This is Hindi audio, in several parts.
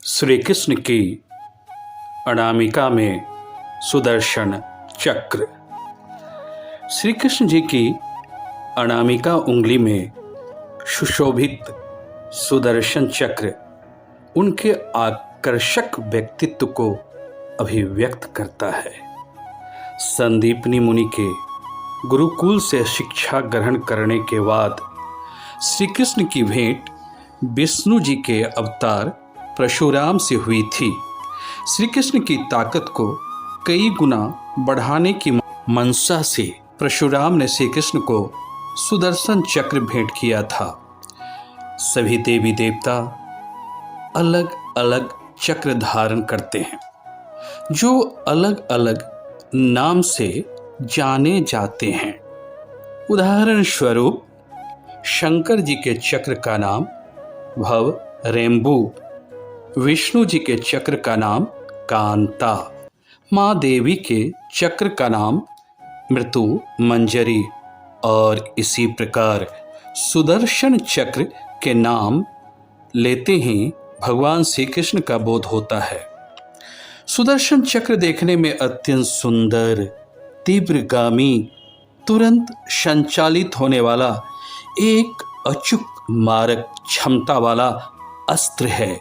श्री कृष्ण की अनामिका में सुदर्शन चक्र। श्री कृष्ण जी की अनामिका उंगली में सुशोभित सुदर्शन चक्र उनके आकर्षक व्यक्तित्व को अभिव्यक्त करता है। संदीपनी मुनि के गुरुकुल से शिक्षा ग्रहण करने के बाद श्री कृष्ण की भेंट विष्णु जी के अवतार परशुराम से हुई थी। श्री कृष्ण की ताकत को कई गुना बढ़ाने की मंशा से परशुराम ने श्री कृष्ण को सुदर्शन चक्र भेंट किया था। सभी देवी देवता अलग अलग चक्र धारण करते हैं जो अलग अलग नाम से जाने जाते हैं। उदाहरण स्वरूप शंकर जी के चक्र का नाम भव रेम्बू, विष्णु जी के चक्र का नाम कांता, माँ देवी के चक्र का नाम मृत्यु मंजरी और इसी प्रकार सुदर्शन चक्र के नाम लेते ही भगवान श्री कृष्ण का बोध होता है। सुदर्शन चक्र देखने में अत्यंत सुंदर, तीव्रगामी, तुरंत संचालित होने वाला एक अचूक मारक क्षमता वाला अस्त्र है।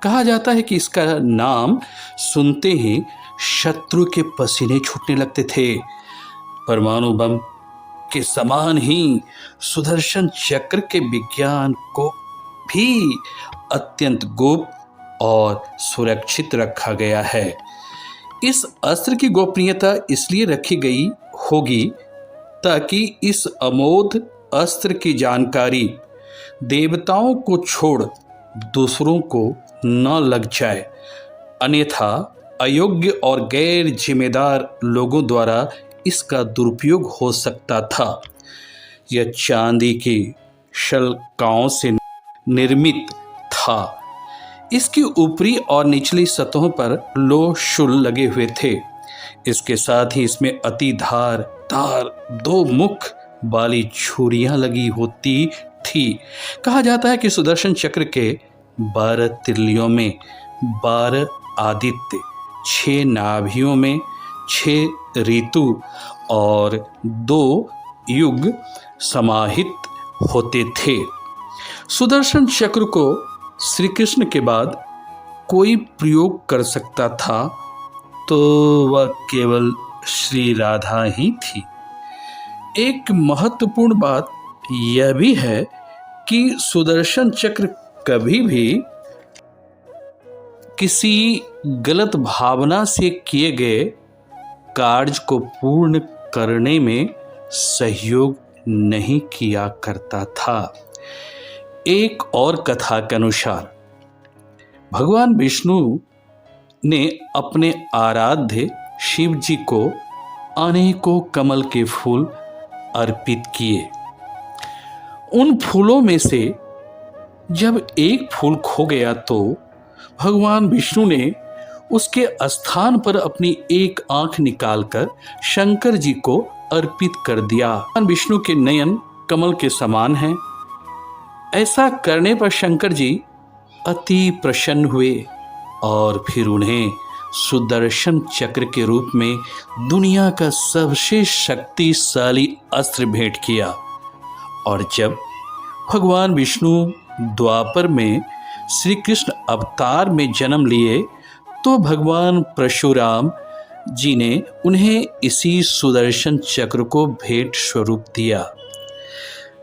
कहा जाता है कि इसका नाम सुनते ही शत्रु के पसीने छूटने लगते थे। परमाणु बम के समान ही सुदर्शन चक्र के विज्ञान को भी अत्यंत गुप्त और सुरक्षित रखा गया है। इस अस्त्र की गोपनीयता इसलिए रखी गई होगी ताकि इस अमोघ अस्त्र की जानकारी देवताओं को छोड़ दूसरों को न लग जाए, अन्यथा अयोग्य और गैर जिम्मेदार लोगों द्वारा इसका दुरुपयोग हो सकता था। यह चांदी की शल्काओं से निर्मित था। इसकी ऊपरी और निचली सतहों पर लोह शूल लगे हुए थे। इसके साथ ही इसमें अति धार दो मुख वाली छुरियां लगी होती थी। कहा जाता है कि सुदर्शन चक्र के 12 तिल्लियों में 12 आदित्य, 6 नाभियों में 6 ऋतु और 2 युग समाहित होते थे। सुदर्शन चक्र को श्री कृष्ण के बाद कोई प्रयोग कर सकता था तो वह केवल श्री राधा ही थी। एक महत्वपूर्ण बात यह भी है कि सुदर्शन चक्र कभी भी किसी गलत भावना से किए गए कार्य को पूर्ण करने में सहयोग नहीं किया करता था। एक और कथा के अनुसार भगवान विष्णु ने अपने आराध्य शिव जी को अनेकों कमल के फूल अर्पित किए। उन फूलों में से जब एक फूल खो गया तो भगवान विष्णु ने उसके स्थान पर अपनी एक आंख निकालकर शंकर जी को अर्पित कर दिया। भगवान विष्णु के नयन कमल के समान हैं। ऐसा करने पर शंकर जी अति प्रसन्न हुए और फिर उन्हें सुदर्शन चक्र के रूप में दुनिया का सबसे शक्तिशाली अस्त्र भेंट किया। और जब भगवान विष्णु द्वापर में श्री कृष्ण अवतार में जन्म लिए तो भगवान परशुराम जी ने उन्हें इसी सुदर्शन चक्र को भेंट स्वरूप दिया।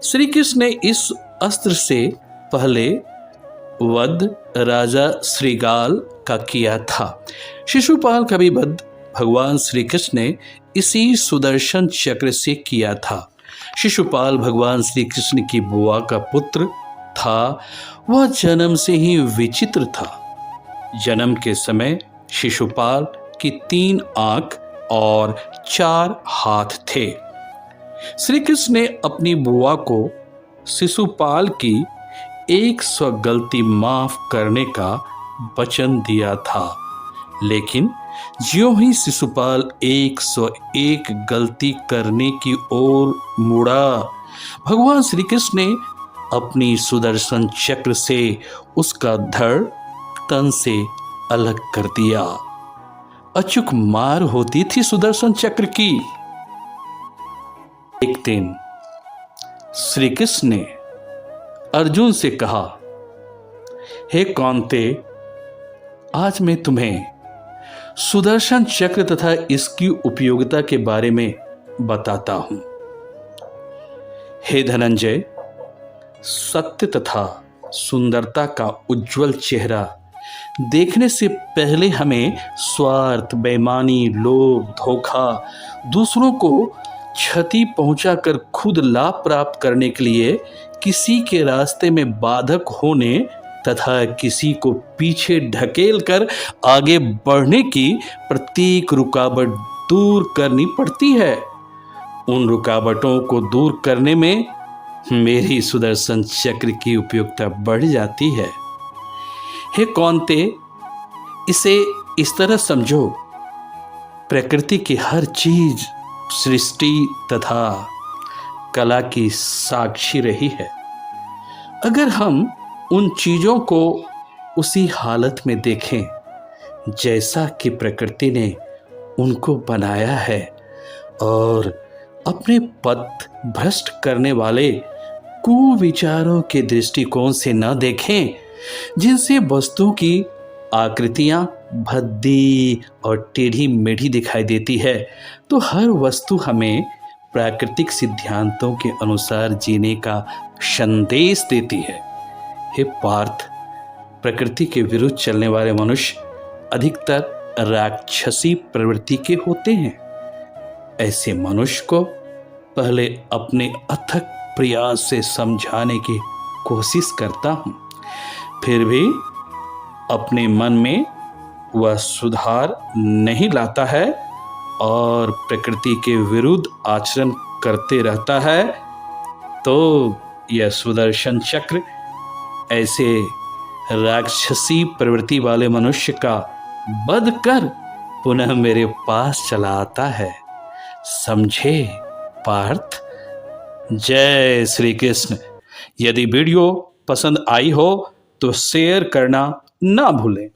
श्री कृष्ण ने इस अस्त्र से पहले वध राजा श्रीगाल का किया था। शिशुपाल का भी वध भगवान श्री कृष्ण ने इसी सुदर्शन चक्र से किया था। शिशुपाल भगवान श्री कृष्ण की बुआ का पुत्र था। वह जन्म से ही विचित्र था। जन्म के समय शिशुपाल की 3 आंख और 4 हाथ थे। श्री कृष्ण ने अपनी बुआ को शिशुपाल की 100 गलती माफ करने का वचन दिया था, लेकिन ज्यों ही शिशुपाल 101 गलती करने की ओर मुड़ा, भगवान श्री कृष्ण ने अपनी सुदर्शन चक्र से उसका धड़ तन से अलग कर दिया। अचूक मार होती थी सुदर्शन चक्र की। एक दिन श्री कृष्ण ने अर्जुन से कहा, हे कौन्ते, आज मैं तुम्हें सुदर्शन चक्र तथा इसकी उपयोगिता के बारे में बताता हूं। हे धनंजय, सत्य तथा सुंदरता का उज्जवल चेहरा देखने से पहले हमें स्वार्थ, बेईमानी, लोभ, धोखा, दूसरों को क्षति पहुंचाकर खुद लाभ प्राप्त करने के लिए किसी के रास्ते में बाधक होने तथा किसी को पीछे ढकेल कर आगे बढ़ने की प्रत्येक रुकावट दूर करनी पड़ती है। उन रुकावटों को दूर करने में मेरी सुदर्शन चक्र की उपयोगिता बढ़ जाती है। हे कौन्ते, इसे इस तरह समझो, प्रकृति की हर चीज सृष्टि तथा कला की साक्षी रही है। अगर हम उन चीजों को उसी हालत में देखें जैसा कि प्रकृति ने उनको बनाया है और अपने पथ भ्रष्ट करने वाले कुविचारों के दृष्टिकोण से न देखें, जिनसे वस्तु की आकृतियां भद्दी और टेढ़ी मेढ़ी दिखाई देती है, तो हर वस्तु हमें प्राकृतिक सिद्धांतों के अनुसार जीने का संदेश देती है। हे पार्थ, प्रकृति के विरुद्ध चलने वाले मनुष्य अधिकतर राक्षसी प्रवृत्ति के होते हैं। ऐसे मनुष्य को पहले अपने अथक प्रयास से समझाने की कोशिश करता हूं, फिर भी अपने मन में वह सुधार नहीं लाता है और प्रकृति के विरुद्ध आचरण करते रहता है, तो यह सुदर्शन चक्र ऐसे राक्षसी प्रवृत्ति वाले मनुष्य का वध कर पुनः मेरे पास चला आता है। समझे पार्थ? जय श्री कृष्ण। यदि वीडियो पसंद आई हो तो शेयर करना ना भूलें।